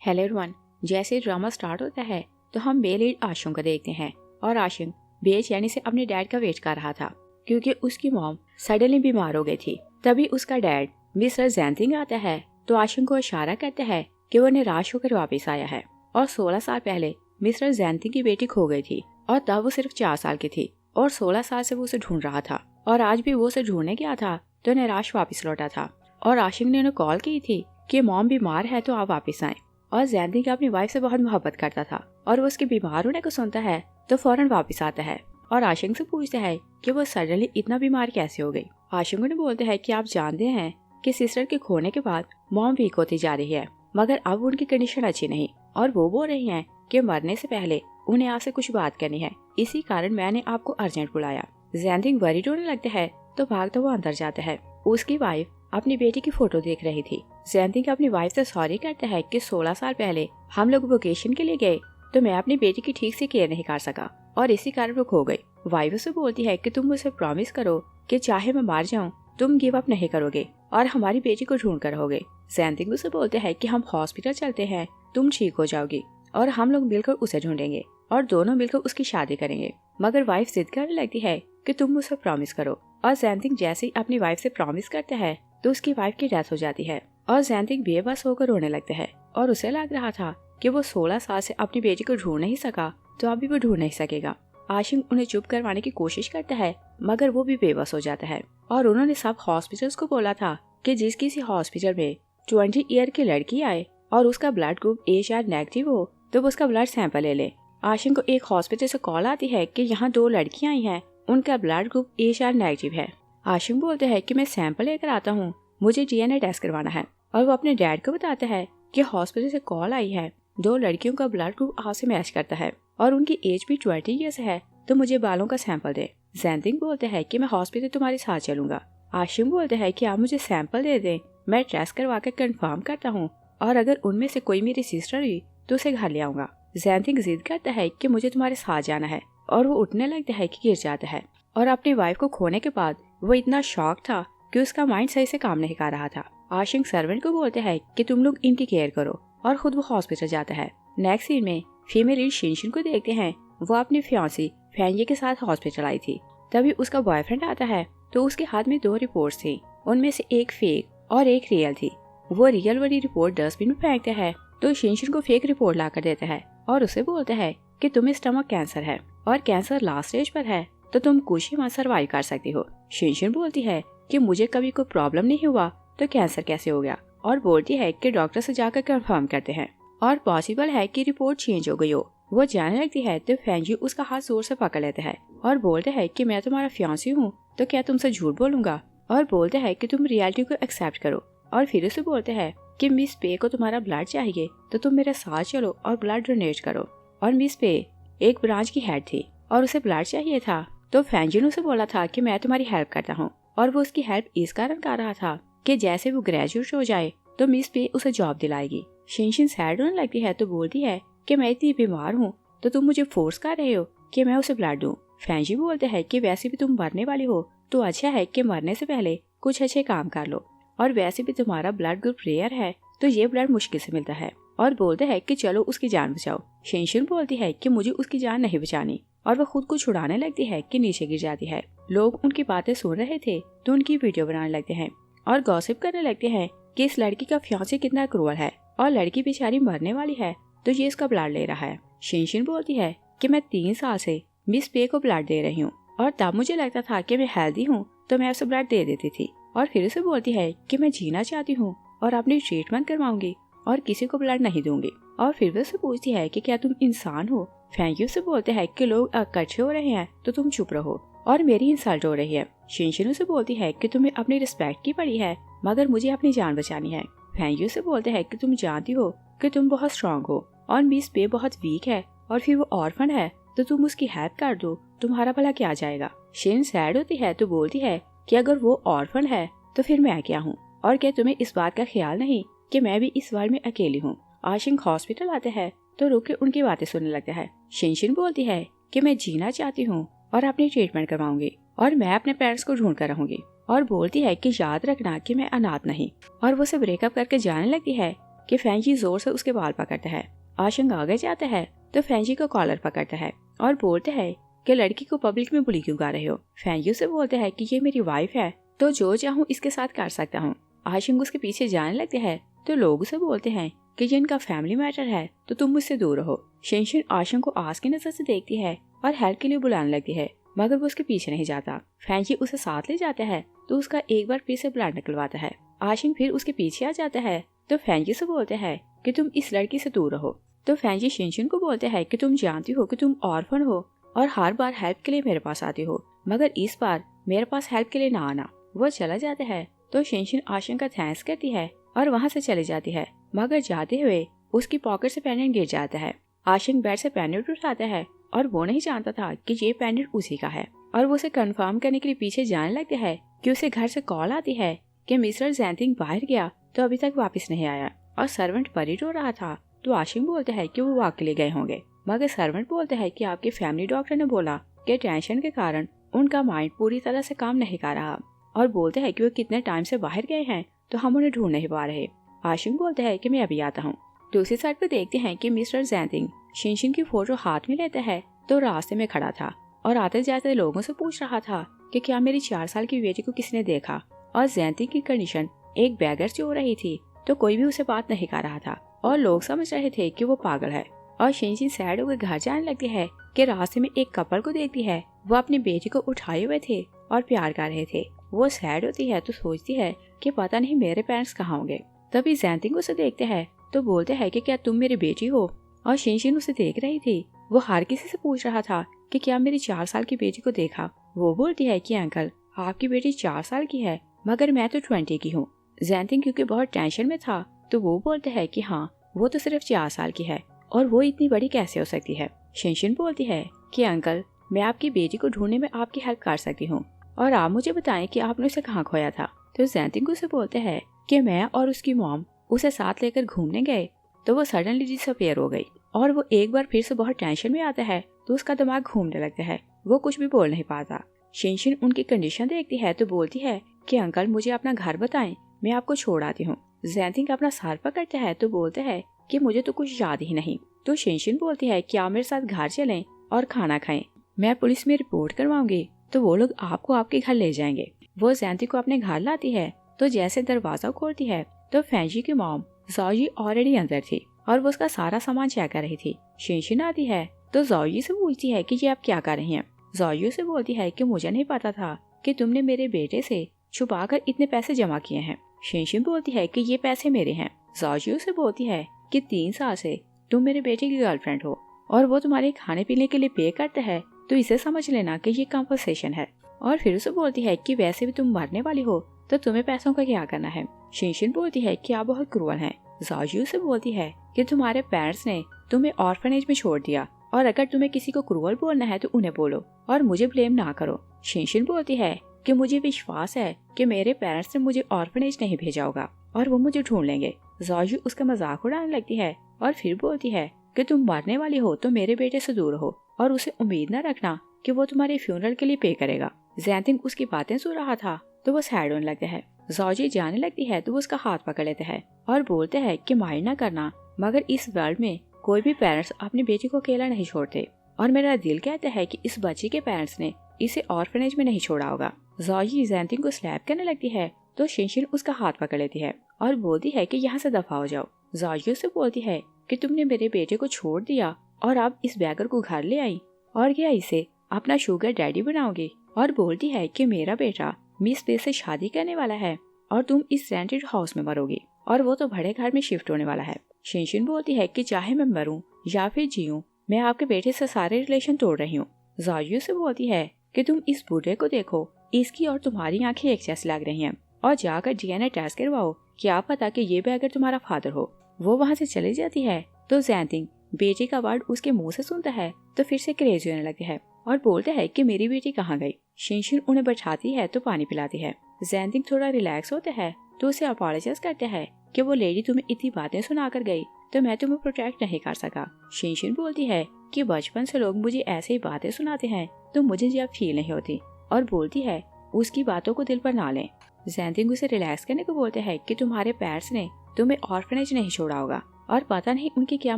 Hello everyone, जैसे drama start होता है तो हम मेल लीड आशुंग को देखते हैं और आशुंग बेचैनी से अपने डैड का वेट कर रहा था क्योंकि उसकी मॉम सडनली बीमार हो गई थी। तभी उसका डैड मिस्टर जैनतिंग आता है तो आशुंग को इशारा करता है कि वो निराश होकर वापस आया है और 16 साल पहले मिस्टर जैनतिंग की बेटी खो गई थी और तब वो सिर्फ 4 साल की थी और 16 साल से वो उसे ढूंढ रहा था और आज भी वो उसे ढूंढने गया था तो निराश वापस लौटा था और आशुंग ने उन्हें कॉल की थी कि मॉम बीमार है तो आप वापस आए। और जैनतिंग अपनी वाइफ से बहुत मोहब्बत करता था और वो उसके बीमार होने को सुनता है तो फौरन वापस आता है और आशुंग से पूछता है कि वो सडनली इतना बीमार कैसे हो गई। आशुंग ने बोलते हैं कि आप जानते हैं कि सिस्टर के खोने के बाद मॉम वीक होती जा रही है मगर अब उनकी कंडीशन अच्छी नहीं और वो बोल रही हैं कि मरने से पहले उन्हें आपसे कुछ बात करनी है, इसी कारण मैंने आपको अर्जेंट बुलाया। जैनतिंग वरीड होने लगता है तो भागता वो अंदर जाता है। उसकी वाइफ अपनी बेटी की फोटो देख रही थी। जैनतिंग अपनी वाइफ से सॉरी करता है कि 16 साल पहले हम लोग वेकेशन के लिए गए तो मैं अपनी बेटी की ठीक से केयर नहीं कर सका और इसी कारण वो खो गई। वाइफ उसे बोलती है कि तुम मुझे प्रॉमिस करो कि चाहे मैं मार जाऊं तुम गिव अप नहीं करोगे और हमारी बेटी को ढूंढ कर रहोगे। जैनतिंग उसे बोलते हैं कि हम हॉस्पिटल चलते हैं, तुम ठीक हो जाओगी और हम लोग मिलकर उसे ढूंढेंगे और दोनों मिलकर उसकी शादी करेंगे। मगर वाइफ जिद करने लगती है कि तुम मुझसे प्रॉमिस करो और जैनतिंग जैसे ही अपनी वाइफ से प्रॉमिस करता है तो उसकी वाइफ की डेथ हो जाती है और जैनतिंग बेबस होकर रोने लगता है और उसे लग रहा था कि वो 16 साल से अपनी बेटी को ढूंढ नहीं सका तो अभी वो ढूंढ नहीं सकेगा। आशुंग उन्हें चुप करवाने की कोशिश करता है मगर वो भी बेबस हो जाता है और उन्होंने सब हॉस्पिटल्स को बोला था कि जिस किसी हॉस्पिटल में 20 ईयर की लड़की आए और उसका ब्लड ग्रुप HR नेगेटिव हो तो वो उसका ब्लड सैंपल ले ले। आशुंग को एक हॉस्पिटल से कॉल आती है कि यहाँ 2 लड़कियां आई हैं, उनका ब्लड ग्रुप HR नेगेटिव है। आशुंग बोलते हैं कि मैं सैंपल लेकर आता हूँ, मुझे DNA टेस्ट करवाना है और वो अपने डैड को बताता है कि हॉस्पिटल से कॉल आई है, 2 लड़कियों का ब्लड ग्रुप आपसे मैच करता है और उनकी एज भी 20 ईयर्स है तो मुझे बालों का सैंपल दे। जैनतिंग बोलते हैं कि मैं हॉस्पिटल तुम्हारे साथ चलूंगा। आशुंग बोलते हैं कि आप मुझे सैंपल दे दें, मैं टेस्ट करवा कर कंफर्म करता हूँ और अगर उनमें से कोई मेरी सिस्टर हुई तो उसे घर ले आऊंगा। जैनतिंग जिद करता है कि मुझे तुम्हारे साथ जाना है और वो उठने लगता है कि गिर जाता है और अपनी वाइफ को खोने के बाद वो इतना शॉक था कि उसका माइंड सही से काम नहीं कर रहा था। आशुंग सर्वेंट को बोलते हैं कि तुम लोग इनकी केयर करो और खुद वो हॉस्पिटल जाता है। नेक्स्ट सीन में फीमेल लीड शिनशिन को देखते हैं, वो अपनी फियांसी फैंये के साथ हॉस्पिटल आई थी। तभी उसका बॉयफ्रेंड आता है तो उसके हाथ में 2 रिपोर्ट्स थी, उनमें से एक फेक और एक रियल थी। वो रियल वाली रिपोर्ट डस्टबिन में फेंकता है तो शिनशिन को फेक रिपोर्ट ला कर देता है और उसे बोलता है कि तुम्हें स्टमक कैंसर है और कैंसर लास्ट स्टेज पर है तो तुम कुछ ही मंथ सर्वाइव कर सकती हो। शिनशिन बोलती है कि मुझे कभी कोई प्रॉब्लम नहीं हुआ तो कैंसर कैसे हो गया और बोलती है कि डॉक्टर से जाकर कंफर्म करते हैं और पॉसिबल है कि रिपोर्ट चेंज हो गई हो। वो जाने लगती है तो फैंजी उसका हाथ जोर से पकड़ लेते हैं और बोलते हैं कि मैं तुम्हारा फियांसी हूँ तो क्या तुमसे झूठ बोलूंगा और बोलते हैं कि तुम रियलिटी को एक्सेप्ट करो और फिर उसे बोलते हैं कि मिस पे को तुम्हारा ब्लड चाहिए तो तुम मेरे साथ चलो और ब्लड डोनेट करो। और मिस पे एक ब्रांच की हेड थी और उसे ब्लड चाहिए था तो फैंजी ने उसे बोला था कि मैं तुम्हारी हेल्प करता हूँ और वो उसकी हेल्प इस कारण कर रहा था कि जैसे वो ग्रेजुएट हो जाए तो मिस पे उसे जॉब दिलाएगी। शिनशिन सैड होने लगती है तो बोलती है कि मैं इतनी बीमार हूँ तो तुम मुझे फोर्स कर रहे हो कि मैं उसे ब्लड दूं। फैंजी बोलते हैं कि वैसे भी तुम मरने वाली हो तो अच्छा है कि मरने से पहले कुछ अच्छे काम कर लो और वैसे भी तुम्हारा ब्लड ग्रुप रेयर है तो ये ब्लड मुश्किल से मिलता है और बोलते हैं कि चलो उसकी जान बचाओ। शिनशिन बोलती है कि मुझे उसकी जान नहीं बचानी और वो खुद को छुड़ाने लगती है कि नीचे गिर जाती है। लोग उनकी बातें सुन रहे थे तो उनकी वीडियो बनाने लगते हैं और गॉसिप करने लगते हैं कि इस लड़की का फियांसे कितना क्रूअल है और लड़की बेचारी मरने वाली है तो ये इसका ब्लड ले रहा है। शिनशिन बोलती है कि मैं 3 साल से मिस पे को ब्लड दे रही हूँ और तब मुझे लगता था कि मैं हेल्दी हूँ तो मैं उसे ब्लड दे देती थी और फिर उसे बोलती है कि मैं जीना चाहती हूँ और अपनी ट्रीटमेंट करवाऊंगी और किसी को ब्लड नहीं दूंगी और फिर वो उससे पूछती है कि क्या तुम इंसान हो। फैंगी से बोलते हैं कि लोग इकट्ठे हो रहे हैं तो तुम चुप रहो और मेरी इंसल्ट हो रही है। शिनशिन से बोलती है कि तुम्हें अपनी रिस्पेक्ट की पड़ी है मगर मुझे अपनी जान बचानी है। फैंगी से बोलते हैं कि तुम जानती हो कि तुम बहुत स्ट्रांग हो और मिस पे बहुत वीक है और फिर वो ऑर्फन है तो तुम उसकी हेल्प कर दो, तुम्हारा भला क्या जाएगा। शिन सैड होती है तो बोलती है कि अगर वो ऑर्फन है तो फिर मैं क्या हूँ और क्या तुम्हें इस बात का ख्याल नहीं कि मैं भी इस वर्ल्ड में अकेली हूँ। आशुंग हॉस्पिटल आते हैं तो रुक के उनकी बातें सुनने लगता है। शिनशिन बोलती है कि मैं जीना चाहती हूँ और अपनी ट्रीटमेंट करवाऊंगी और मैं अपने पेरेंट्स को ढूंढ कर रहूंगी और बोलती है कि याद रखना कि मैं अनाथ नहीं और वो उसे ब्रेकअप करके जाने लगती है कि फैंजी जोर से उसके बाल पकड़ता है। आशंग आगे जाता है तो फैंजी को कॉलर पकड़ता है और बोलता है कि लड़की को पब्लिक में बुली क्यों कर रहे हो। फैंजी से बोलता है कि ये मेरी वाइफ है तो जो चाहूँ इसके साथ कर सकता हूँ। आशंग उसके पीछे जाने लगते हैं तो लोग उसे बोलते हैं कि ये इनका फैमिली मैटर है तो तुम मुझसे दूर रहो। शिनशिन आशंग को आस की नजर से देखती है और हेल्प के लिए बुलाने लगती है, मगर वो उसके पीछे नहीं जाता। फैंजी उसे साथ ले जाता है तो उसका एक बार फिर से ब्लड निकलवाता है। आशंग फिर उसके पीछे आ जाता है तो फैंजी से बोलते हैं कि तुम इस लड़की से दूर रहो। तो फैंजी शिनशिन को बोलते हैं कि तुम जानती हो कि तुम ऑर्फन हो और हर बार हेल्प के लिए मेरे पास आती हो, मगर इस बार मेरे पास हेल्प के लिए ना आना। वो चला जाता है तो शिनशिन आशंग का थैंक्स करती है और वहाँ से चली जाती है, मगर जाते हुए उसकी पॉकेट से पेंडेंट गिर जाता है। आशंग बेड से पेंडेंट उठाता है और वो नहीं जानता था कि ये पेंडेंट उसी का है और वो उसे कंफर्म करने के लिए पीछे जाने लगता है कि उसे घर से कॉल आती है कि मिस्टर ज़ैंतिंग बाहर गया तो अभी तक वापस नहीं आया और सर्वेंट परी रो रहा था। तो आशंग बोलते हैं कि वो वॉक के लिए गए होंगे, मगर सर्वेंट बोलते हैं कि आपके फैमिली डॉक्टर ने बोला कि टेंशन के कारण उनका माइंड पूरी तरह से काम नहीं कर रहा और बोलते हैं कि वो कितने टाइम से बाहर गए हैं तो हम उन्हें ढूंढ नहीं पा रहे। आशंग बोलते हैं कि मैं अभी आता हूँ। दूसरी साइड पर देखते हैं कि मिस्टर ज़ैंतिंग शिनशिन की फोटो हाथ में लेता है तो रास्ते में खड़ा था और आते जाते लोगों से पूछ रहा था कि क्या मेरी 4 साल की बेटी को किसने देखा। और ज़ैंतिंग की कंडीशन एक बैगर से हो रही थी तो कोई भी उसे बात नहीं कर रहा था और लोग समझ रहे थे कि वो पागल है। और शिनशिन सैड होकर घर जाने लगती है कि रास्ते में एक कपल को देखती है, वो अपनी बेटी को उठाए हुए थे और प्यार कर रहे थे। वो सैड होती है तो सोचती है कि पता नहीं मेरे पेरेंट्स कहाँ होंगे। तभी ज़ैंतिंग उसे देखते हैं तो बोलते हैं कि क्या तुम मेरी बेटी हो। और शिनशिन उसे देख रही थी, वो हर किसी से पूछ रहा था कि क्या मेरी 4 साल की बेटी को देखा। वो बोलती है कि अंकल आपकी बेटी 4 साल की है मगर मैं तो 20 की हूँ। ज़ैंतिंग क्योंकि बहुत टेंशन में था तो वो बोलते हैं कि हाँ वो तो सिर्फ 4 साल की है और वो इतनी बड़ी कैसे हो सकती है। शिनशिन बोलती है कि अंकल मैं आपकी बेटी को ढूंढने में आपकी हेल्प कर सकती हूँ और आप मुझे बताएं कि आपने उसे कहाँ खोया था। तो ज़ैंतिंग उसे बोलते हैं कि मैं और उसकी मॉम उसे साथ लेकर घूमने गए तो वो सडनली डिसअपीयर हो गई और वो एक बार फिर से बहुत टेंशन में आता है तो उसका दिमाग घूमने लगता है, वो कुछ भी बोल नहीं पाता। शिनशिन उनकी कंडीशन देखती है तो बोलती है कि अंकल मुझे अपना घर बताएं, मैं आपको छोड़ आती हूँ। ज़ैंतिंग अपना सर पकड़ता है तो बोलते हैं कि मुझे तो कुछ याद ही नहीं। तो शिनशिन बोलती है कि आप मेरे साथ घर चलें और खाना खाएं, मैं पुलिस में रिपोर्ट करवाऊंगी तो वो लोग आपको आपके घर ले जाएंगे। वो ज़ैंतिंग को अपने घर लाती है तो जैसे दरवाजा खोलती है तो फैंजी की मॉम ज़ॉजी ऑलरेडी अंदर थी और वो उसका सारा सामान चेक कर रही थी। शिनशिन आती है तो ज़ॉजी से पूछती है कि ये आप क्या कर रही हैं। ज़ॉजी से बोलती है कि मुझे नहीं पता था कि तुमने मेरे बेटे से छुपाकर इतने पैसे जमा किए हैं। शिनशिन बोलती है कि ये पैसे मेरे हैं। ज़ॉजी से बोलती है कि 3 साल से तुम मेरे बेटे की गर्लफ्रेंड हो और वो तुम्हारे खाने पीने के लिए पे करता है तो इसे समझ लेना कि ये कंपनसेशन है। और फिर उसे बोलती है कि वैसे भी तुम मरने वाली हो तो तुम्हें पैसों का क्या करना है। शिनशिन बोलती है कि आप बहुत क्रूअल हैं। ज़ॉजी से बोलती है कि तुम्हारे पेरेंट्स ने तुम्हें ऑर्फनेज में छोड़ दिया और अगर तुम्हें किसी को क्रूअल बोलना है तो उन्हें बोलो और मुझे ब्लेम ना करो। शिनशिन बोलती है कि मुझे विश्वास है कि मेरे पेरेंट्स ने मुझे ऑर्फनेज नहीं भेजा होगा और वो मुझे ढूंढ लेंगे। ज़ॉजी उसका मजाक उड़ाने लगती है और फिर बोलती है कि तुम मरने वाली हो तो मेरे बेटे से दूर हो और उसे उम्मीद न रखना कि वो तुम्हारे फ्यूनरल के लिए पे करेगा। ज़ैंतिंग उसकी बातें सुन रहा था तो वो सैड होने लगता है। ज़ॉजी जाने लगती है तो वो उसका हाथ पकड़ लेते हैं और बोलते हैं कि माइंड ना करना, मगर इस वर्ल्ड में कोई भी पेरेंट्स अपनी बेटी को अकेला नहीं छोड़ते और मेरा दिल कहता है कि इस बच्चे के पेरेंट्स ने इसे ऑर्फनेज में नहीं छोड़ा होगा। ज़ॉजी ज़ैंतिंग को स्लैप करने लगती है तो शिनशिन उसका हाथ पकड़ लेती है और बोलती है कि यहाँ से दफा हो जाओ। ज़ॉजी से बोलती है कि तुमने मेरे बेटे को छोड़ दिया और अब इस बैगर को घर ले आई और क्या इसे अपना शुगर डैडी बनाओगी। और बोलती है कि मेरा बेटा मिस पे से शादी करने वाला है और तुम इस रेंटेड हाउस में मरोगी और वो तो बड़े घर में शिफ्ट होने वाला है। शिनशिन बोलती है कि चाहे मैं मरूं या फिर जीऊं, मैं आपके बेटे से सारे रिलेशन तोड़ रही हूँ। ज़ॉजी से बोलती है कि तुम इस बूढ़े को देखो, इसकी और तुम्हारी आंखें एक जैसी लग रही हैं और जाकर डीएनए टेस्ट करवाओ, क्या पता कि ये भी अगर तुम्हारा फादर हो। वो वहाँ से चली जाती है तो ज़ैंतिंग बेटे का वर्ड उसके मुंह से सुनता है तो फिर से क्रेजी होने लगती है और बोलते हैं कि मेरी बेटी कहाँ गई। शिनशिन उन्हें बैठाती है तो पानी पिलाती है। ज़ैंतिंग थोड़ा रिलैक्स होता है तो उसे अपोलोजाइज करते हैं कि वो लेडी तुम्हें इतनी बातें सुनाकर गई तो मैं तुम्हें प्रोटेक्ट नहीं कर सका। शिनशिन बोलती है कि बचपन से लोग मुझे ऐसे ही बातें सुनाते हैं तो मुझे जब फील नहीं होती और बोलती है उसकी बातों को दिल पर ना लें। ज़ैंतिंग उसे रिलैक्स करने को बोलते हैं कि तुम्हारे पेरेंट्स ने तुम्हें ऑर्फनेज नहीं छोड़ा होगा और पता नहीं उनकी क्या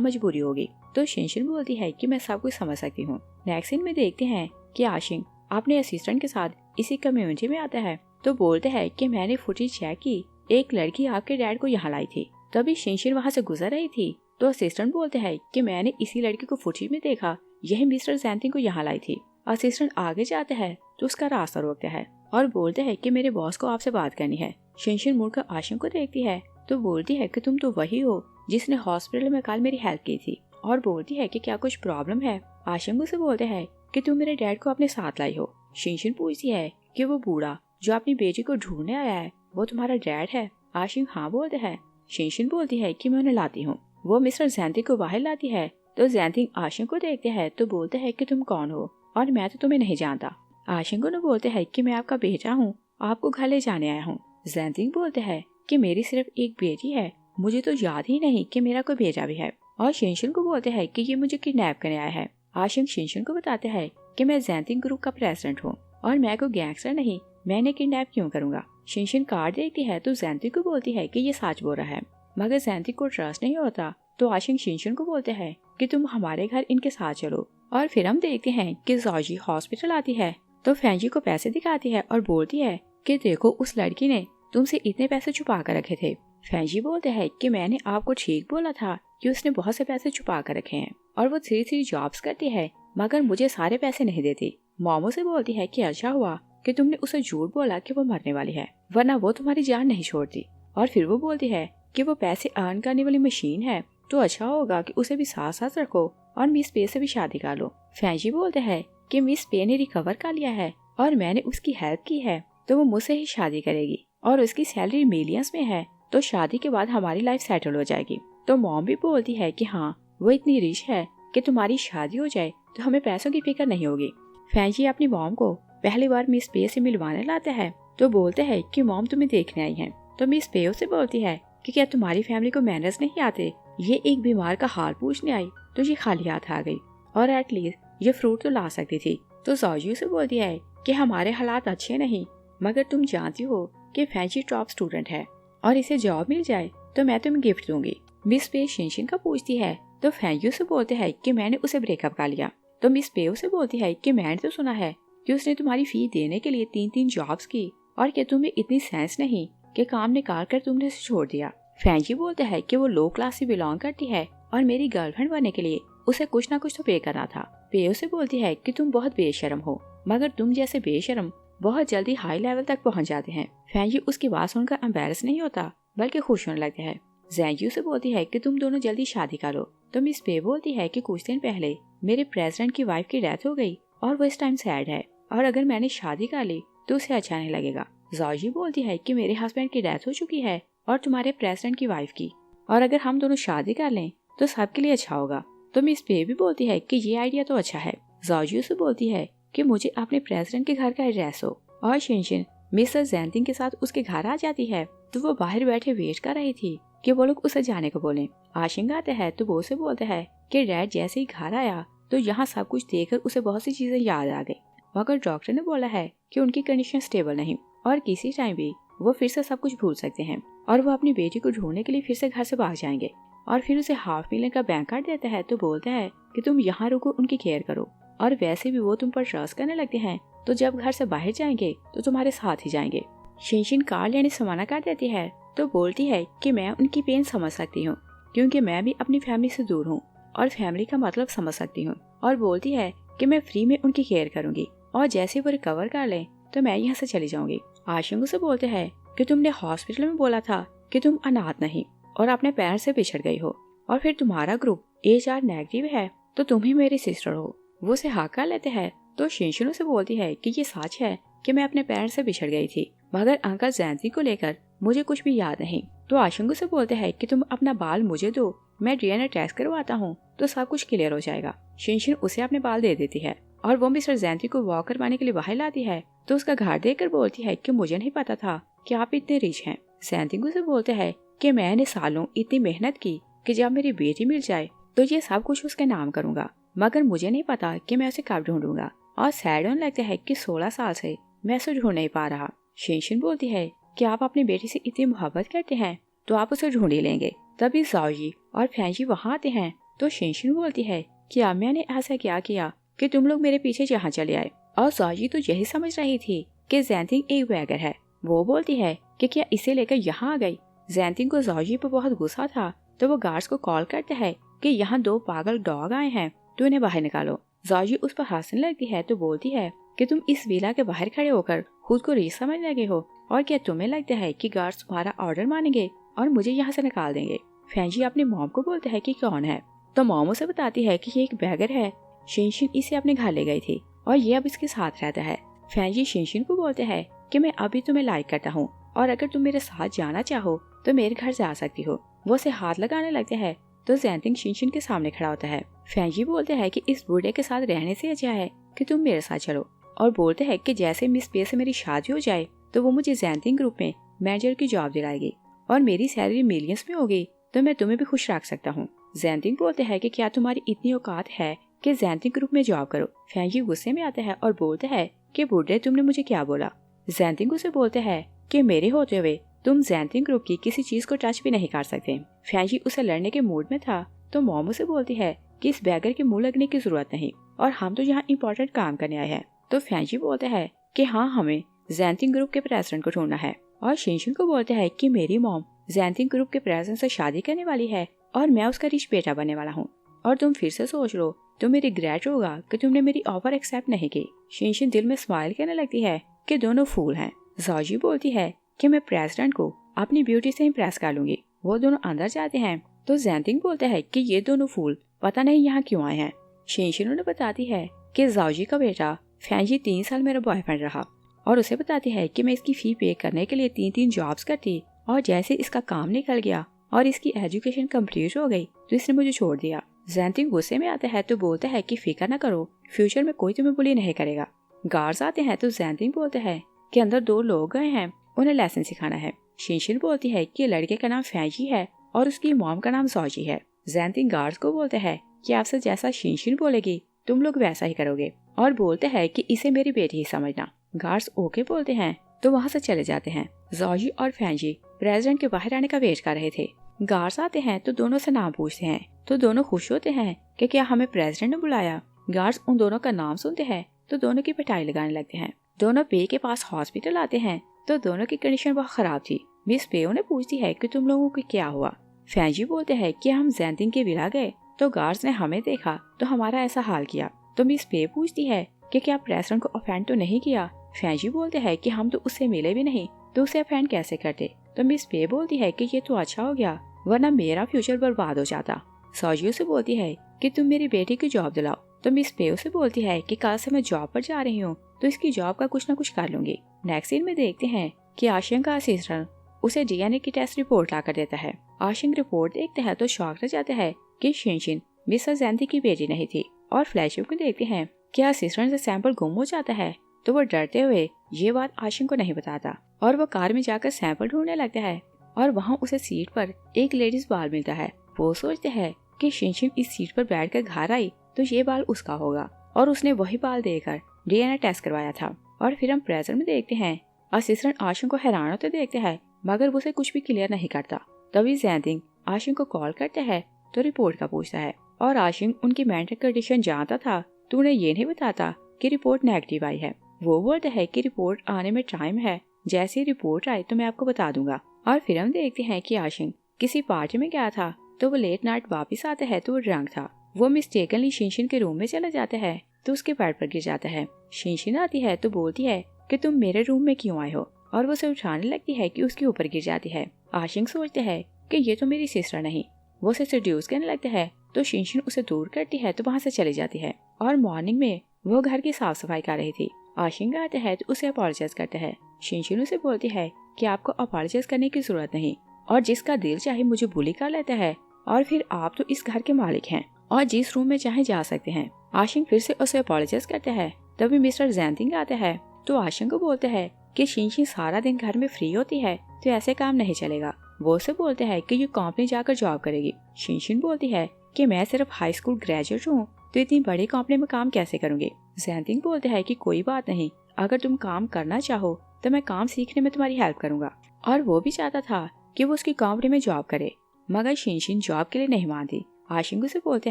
मजबूरी होगी। तो शिनशिन बोलती है कि मैं सब कुछ समझ सकती हूँ। नेक्स्ट सीन में देखते हैं कि आशिंग अपने असिस्टेंट के साथ इसी कम्युनिटी में आता है। तो बोलते हैं कि मैंने फुटेज चेक की, एक लड़की आपके डैड को यहाँ लाई थी। तभी शिनशिन वहाँ से गुजर रही थी तो असिस्टेंट बोलते हैं कि मैंने इसी लड़की को फुटेज में देखा, यही मिस्टर जैंतिंग को यहाँ लाई थी। असिस्टेंट आगे जाते हैं तो उसका रास्ता रोकता है और बोलते हैं कि मेरे बॉस को आपसे बात करनी है। शिनशिन मुड़कर आशिंग को देखती है तो बोलती है कि तुम तो वही हो जिसने हॉस्पिटल में कल मेरी हेल्प की थी, और बोलती है कि क्या कुछ प्रॉब्लम है। आशिंग उसे बोलते हैं कि तुम मेरे डैड को अपने साथ लाई हो। शिनशिन पूछती है कि वो बूढ़ा जो अपनी बेटी को ढूंढने आया है वो तुम्हारा डैड है। आशिंग हाँ बोलते हैं। शिनशिन बोलती है कि मैं उन्हें लाती हूँ। वो मिस्टर जैंतिंग को बाहर लाती है तो जैंतिंग आशिंग को देखते हैं तो बोलते हैं कि तुम कौन हो और मैं तो तुम्हें नहीं जानता। आशिंग उन्हें बोलते हैं कि मैं आपका बेटा हूँ, आपको घर ले जाने आया हूँ। जैंतिंग बोलते हैं कि मेरी सिर्फ एक बेटी है, मुझे तो याद ही नहीं कि मेरा कोई बेटा भी है। और शिनशिन को बोलते हैं कि ये मुझे किडनैप करने आया है। आशिंग शिनशिन को बताते हैं कि मैं जैंतिंग ग्रुप का प्रेसिडेंट हूँ और मैं कोई गैंगस्टर नहीं, मैंने किडनैप क्यों करूँगा। शिनशिन कार्ड देखती है तो जैंतिंग को बोलती है कि ये सच बोल रहा है, मगर जैंतिंग को ट्रस्ट नहीं होता। तो आशिंग शिनशिन को बोलते हैं कि तुम हमारे घर इनके साथ चलो। और फिर हम देखते हैं कि जॉजी हॉस्पिटल आती है तो फैंजी को पैसे दिखाती है और बोलती है कि देखो उस लड़की ने तुमसे इतने पैसे छुपा कर रखे थे। फैंजी बोलते हैं कि मैंने आपको ठीक बोला था कि उसने बहुत से पैसे छुपा कर रखे हैं और वो 3 जॉब्स करती है मगर मुझे सारे पैसे नहीं देती। मोमो से बोलती है कि अच्छा हुआ कि तुमने उसे झूठ बोला कि वो मरने वाली है, वरना वो तुम्हारी जान नहीं छोड़ती। और फिर वो बोलती है कि वो पैसे अर्न करने वाली मशीन है तो अच्छा होगा कि उसे भी साथ साथ रखो और मिस पे से भी शादी कर लो। फैंजी बोलते हैं कि मिस पे ने रिकवर कर लिया है और मैंने उसकी हेल्प की है तो वो मुझसे ही शादी करेगी और उसकी सैलरी मिलियंस में है, तो शादी के बाद हमारी लाइफ सेटल हो जाएगी। तो मॉम भी बोलती है कि हाँ वो इतनी रिच है कि तुम्हारी शादी हो जाए तो हमें पैसों की फिक्र नहीं होगी। फैंजी अपनी मॉम को पहली बार मिस पे से मिलवाने लाते हैं तो बोलते हैं कि मॉम तुम्हें देखने आई है। तो मिस पे से बोलती है कि क्या तुम्हारी फैमिली को मैनर्स नहीं आते, ये एक बीमार का हाल पूछने आई तो ये खाली हाथ आ गई और एटलीस्ट ये फ्रूट तो ला सकती थी। तो जॉजी से बोलती है कि हमारे हालात अच्छे नहीं, मगर तुम जानती हो कि फैंजी टॉप स्टूडेंट है और इसे जॉब मिल जाए तो मैं तुम्हें गिफ्ट दूंगी। मिस पे शिनशिन का पूछती है तो फैंजी से बोलते हैं कि मैंने उसे ब्रेकअप कर लिया। तो मिस पे से बोलती है कि मैंने तो सुना है कि उसने तुम्हारी फी देने के लिए 3 जॉब्स की और क्या तुम्हें इतनी सेंस नहीं कि काम निकाल कर तुमने उसे छोड़ दिया। फैंजी बोलता है कि वो लो क्लास से बिलोंग करती है और मेरी गर्लफ्रेंड बनने के लिए उसे कुछ ना कुछ तो पे करना था। पे से बोलती है कि तुम बहुत बेशरम हो, मगर तुम जैसे बेशरम बहुत जल्दी हाई लेवल तक पहुंच जाते हैं। फैंजी उसकी बात सुनकर एम्बैरस नहीं होता बल्कि खुश होने लगता है। जैंजी से बोलती है कि तुम दोनों जल्दी शादी करो। तो मिस पे बोलती है कि कुछ दिन पहले मेरे प्रेसिडेंट की वाइफ की डेथ हो गई और वो इस टाइम सैड है और अगर मैंने शादी कर ली तो उसे अच्छा नहीं लगेगा। जॉर्जी बोलती है कि मेरे हस्बैंड की डेथ हो चुकी है और तुम्हारे प्रेसिडेंट की वाइफ की, और अगर हम दोनों शादी कर लें तो सबके लिए अच्छा होगा। तो मिस पे भी बोलती है कि ये आइडिया तो अच्छा है। जॉर्जी से बोलती है कि मुझे अपने प्रेसिडेंट के घर का एड्रेस हो, और शिनशिन मिस्टर जैंतिंग के साथ उसके घर आ जाती है तो वो बाहर बैठे वेट कर रही थी कि वो लोग उसे जाने को बोलें। आशिंग आते हैं तो वो उसे बोलते हैं कि डैड जैसे ही घर आया तो यहाँ सब कुछ देखकर उसे बहुत सी चीजें याद आ गई, मगर डॉक्टर ने बोला है कि उनकी कंडीशन स्टेबल नहीं और किसी टाइम भी वो फिर से सब कुछ भूल सकते हैं और वो अपनी बेटी को ढूंढने के लिए फिर से घर से भाग जाएंगे। और फिर उसे $500,000 का बैंक कार्ड देता है तो बोलता है कि तुम यहाँ रुको, उनकी केयर करो, और वैसे भी वो तुम पर ट्रस्ट करने लगते हैं तो जब घर से बाहर जाएंगे तो तुम्हारे साथ ही जाएंगे। शिनशिन कार लेने से मना कर देती है तो बोलती है कि मैं उनकी पेन समझ सकती हूँ क्योंकि मैं भी अपनी फैमिली से दूर हूँ और फैमिली का मतलब समझ सकती हूँ, और बोलती है कि मैं फ्री में उनकी केयर करूंगी और जैसे वो रिकवर कर लें तो मैं यहाँ से चली जाऊंगी। आशिंग से बोलते हैं कि तुमने हॉस्पिटल में बोला था कि तुम अनाथ नहीं और अपने पेरेंट्स से बिछड़ गई हो, और फिर तुम्हारा ग्रुप HR नेगेटिव है तो तुम ही मेरी सिस्टर हो। वो उसे हाँ कर लेते हैं तो शिनशिन से बोलती है कि ये सच है कि मैं अपने पेरेंट्स से बिछड़ गई थी, मगर अंकल जैंती को लेकर मुझे कुछ भी याद नहीं। तो आशिंग से बोलते हैं कि तुम अपना बाल मुझे दो, मैं DNA टेस्ट करवाता हूँ तो सब कुछ क्लियर हो जाएगा। शिनशिन उसे अपने बाल दे देती है और वो मिस्टर जैंती को वॉक करवाने के लिए बाहर लाती है तो उसका घर देखकर बोलती है कि मुझे नहीं पता था कि आप इतने रिच हैं। जैंती से बोलते हैं कि मैंने सालों इतनी मेहनत की कि जब मेरी बेटी मिल जाए तो ये सब कुछ उसके नाम करूंगा, मगर मुझे नहीं पता कि मैं उसे कब ढूंढूंगा, और सैड होने लगता है कि 16 साल से मैं उसे ढूंढ नहीं पा रहा। शिनशिन बोलती है कि आप अपनी बेटी से इतनी मोहब्बत करते हैं तो आप उसे ढूंढ ही लेंगे। तभी जाओजी और फैंजी वहाँ आते हैं तो शिनशिन बोलती है कि अब मैंने ऐसा क्या किया कि तुम लोग मेरे पीछे यहाँ चले आए। और जाओजी तो यही समझ रही थी कि जैनतिंग एक बैगर है। वो बोलती है कि क्या इसे लेकर यहाँ आ गई। जैनतिंग को जाओजी पर बहुत गुस्सा था तो वो गार्ड्स को कॉल करता है कि यहाँ 2 पागल डॉग आए हैं तो इन्हें बाहर निकालो। जाओजी उस पर हंसने लगती है तो बोलती है कि तुम इस विला के बाहर खड़े होकर खुद को रीच समझ लगे हो और क्या तुम्हें लगता है कि गार्ड्स तुम्हारा ऑर्डर मानेंगे और मुझे यहाँ से निकाल देंगे। फैंजी अपनी मॉम को बोलता है कि कौन है तो मॉम उसे बताती है कि ये एक बैगर है। शिनशिन इसे अपने घर ले गई थी और ये अब इसके साथ रहता है। फैंजी शिनशिन को बोलते हैं कि मैं अभी तुम्हें लाइक करता हूँ और अगर तुम मेरे साथ जाना चाहो तो मेरे घर जा सकती हो। वो उसे हाथ लगाने लगते हैं तो जैनतिंग शिनशिन के सामने खड़ा होता है। फैंजी बोलते हैं कि इस बूढ़े के साथ रहने से अच्छा है कि तुम मेरे साथ चलो और बोलते हैं कि जैसे मिस पे से मेरी शादी हो जाए तो वो मुझे जैनतिंग ग्रुप में मैनेजर की जॉब दिलाएगी और मेरी सैलरी मिलियंस में होगी तो मैं तुम्हें भी खुश रख सकता हूँ। जैनतिंग बोलते हैं कि क्या तुम्हारी इतनी औकात है कि जैनतिंग ग्रुप में जॉब करो। फैंजी गुस्से में आता है और बोलते हैं कि बूढ़े तुमने मुझे क्या बोला। जैनतिंग उसे बोलते हैं कि मेरे होते हुए तुम जैनतिंग ग्रुप की किसी चीज को टच भी नहीं कर सकते। फैंजी उसे लड़ने के मूड में था तो मॉम उसे बोलती है कि इस बैगर के मुंह लगने की जरूरत नहीं और हम तो यहाँ इम्पोर्टेंट काम करने आए हैं। तो फैंजी बोलते हैं कि हाँ हमें जैनतिंग ग्रुप के प्रेसिडेंट को ढूंढना है और शिनशिन को बोलते हैं कि मेरी मॉम जैनतिंग ग्रुप के प्रेसिडेंट से शादी करने वाली है और मैं उसका रिच बेटा बनने वाला हूँ और तुम फिर से सोच लो तो मेरी रिग्रेट होगा कि तुमने मेरी ऑफर एक्सेप्ट नहीं की। शिनशिन दिल में स्माइल करने लगती है कि दोनों फूल हैं। जाओजी बोलती है कि मैं प्रेसिडेंट को अपनी ब्यूटी से इम्प्रेस कर लूंगी। वो दोनों अंदर जाते हैं तो जैनतिंग बोलते हैं कि ये दोनों फूल पता नहीं यहाँ क्यों आए हैं। शिनशिन उन्हें बताती है कि जाओजी का बेटा फैंजी 3 साल मेरा बॉयफ्रेंड रहा और उसे बताती है कि मैं इसकी फी पे करने के लिए 3 जॉब्स करती और जैसे इसका काम निकल गया और इसकी एजुकेशन कंप्लीट हो गई तो इसने मुझे छोड़ दिया। जैनतिंग गुस्से में आता है तो बोलता है कि फिक्र न करो, फ्यूचर में कोई तुम्हें बुली नहीं करेगा। गार्ड्स आते हैं तो जैनतिंग बोलते हैं कि अंदर 2 लोग गए हैं, उन्हें लेसन सिखाना है। शिनशिन बोलती है कि लड़के का नाम फैंजी है और उसकी मॉम का नाम जाओजी है। जैनतिंग गार्ड्स को बोलते हैं कि आपसे जैसा शिनशिन बोलेगी तुम लोग वैसा ही करोगे और बोलते हैं कि इसे मेरी बेटी ही समझना। गार्ड्स ओके बोलते हैं तो वहाँ से चले जाते हैं। जाओजी और फैंजी प्रेसिडेंट के बाहर आने का वेट कर रहे थे। गार्ड्स आते हैं तो दोनों से नाम पूछते हैं तो दोनों खुश होते हैं कि क्या हमें प्रेसिडेंट ने बुलाया। गार्ड्स उन दोनों का नाम सुनते हैं तो दोनों की पिटाई लगाने लगते हैं। दोनों पे के पास हॉस्पिटल आते हैं तो दोनों की कंडीशन बहुत खराब थी। मिस पे उन्हें पूछती है कि तुम लोगों को क्या हुआ। फैंजी बोलते हैं कि हम जैनतिंग के विला गए तो गार्ड्स ने हमें देखा तो हमारा ऐसा हाल किया। तो मिस पे पूछती है कि क्या प्रेसिडेंट को ऑफेंड तो नहीं किया। फैंजी बोलते हैं कि हम तो उससे मिले भी नहीं तो उसे ऑफेंड कैसे करते। तो मिस पे बोलती है कि ये तो अच्छा हो गया वरना मेरा फ्यूचर बर्बाद हो जाता। जाओजी से बोलती है कि तुम मेरी बेटी की जॉब दिलाओ। तो मिस पे से बोलती है कि कल से मैं जॉब पर जा रही हूँ तो इसकी जॉब का कुछ न कुछ कर लूंगी। नेक्स्ट सीन में देखते हैं कि आशिंग का असिस्टेंट उसे डीएनए की टेस्ट रिपोर्ट ला कर देता है। आशिंग रिपोर्ट देखते हैं तो शॉक रह जाता है कि शिनशिन मिसेस जैनती की बेटी नहीं थी। और फ्लैशबैक में देखते हैं कि असिस्टेंट से सैंपल गुम हो जाता है तो वो डरते हुए ये बात आशिंग को नहीं बताता और वो कार में जाकर सैंपल ढूंढने लगता है और वहाँ उसे सीट पर एक लेडीज बाल मिलता है। वो सोचते हैं कि शिनशिन इस सीट पर बैठकर घर आई तो ये बाल उसका होगा और उसने वही बाल देकर डीएनए टेस्ट करवाया था। और फिर हम प्रेजेंट में देखते हैं असिस्टेंट आशिंग को हैरान होते देखते हैं मगर वो उसे कुछ भी क्लियर नहीं करता। तभी जैनतिंग आशिंग को कॉल करता है तो रिपोर्ट का पूछता है और आशिंग उनकी मेंटल कंडीशन जानता था तो उन्हें ये नहीं बताता कि रिपोर्ट नेगेटिव आई है। वो बोलता है कि रिपोर्ट आने में टाइम है, जैसे ही रिपोर्ट आए तो मैं आपको बता दूंगा। और फिर हम देखते हैं कि आशिंग किसी पार्टी में गया था तो वो लेट नाइट वापस आता है तो वो ड्रंक था। वो मिस्टेकनली शिनशिन के रूम में चला जाता है तो उसके बेड पर गिर जाता है। शिनशिन आती है तो बोलती है कि तुम मेरे रूम में क्यों आए हो और वो उसे उठाने लगती है कि उसके ऊपर गिर जाती है। आशिंग सोचते हैं कि ये तो मेरी सिस्टर नहीं। वो उसे सेड्यूस करने लगता है तो शिनशिन उसे दूर करती है तो वहाँ से चली जाती है। और मॉर्निंग में वो घर की साफ सफाई कर रही थी। आशिंग आता है तो उसे अपॉलोजाइज करता है। शिनशिन उसे बोलती है कि आपको अपॉलोजाइज करने की जरूरत नहीं और जिसका दिल चाहे मुझे बुली कर लेता है और फिर आप तो इस घर के मालिक हैं और जिस रूम में चाहे जा सकते हैं। आशिंग फिर से उसे अपॉलोजाइज करता है। तभी मिस्टर जैनतिंग आता है तो आशिंग को बोलते हैं कि शिनशिन सारा दिन घर में फ्री होती है तो ऐसे काम नहीं चलेगा। वो उसे बोलते हैं कि ये कंपनी जाकर जॉब करेगी। शिनशिन बोलती है कि मैं सिर्फ हाई स्कूल ग्रेजुएट हूँ तो इतनी बड़ी कंपनी में काम कैसे करूँगी। जैनतिंग बोलते हैं कि कोई बात नहीं, अगर तुम काम करना चाहो तो मैं काम सीखने में तुम्हारी हेल्प करूंगा। और वो भी चाहता था कि वो उसकी कंपनी में जॉब करे, मगर शिनशिन जॉब के लिए नहीं मानती। आशिंग उसे बोलते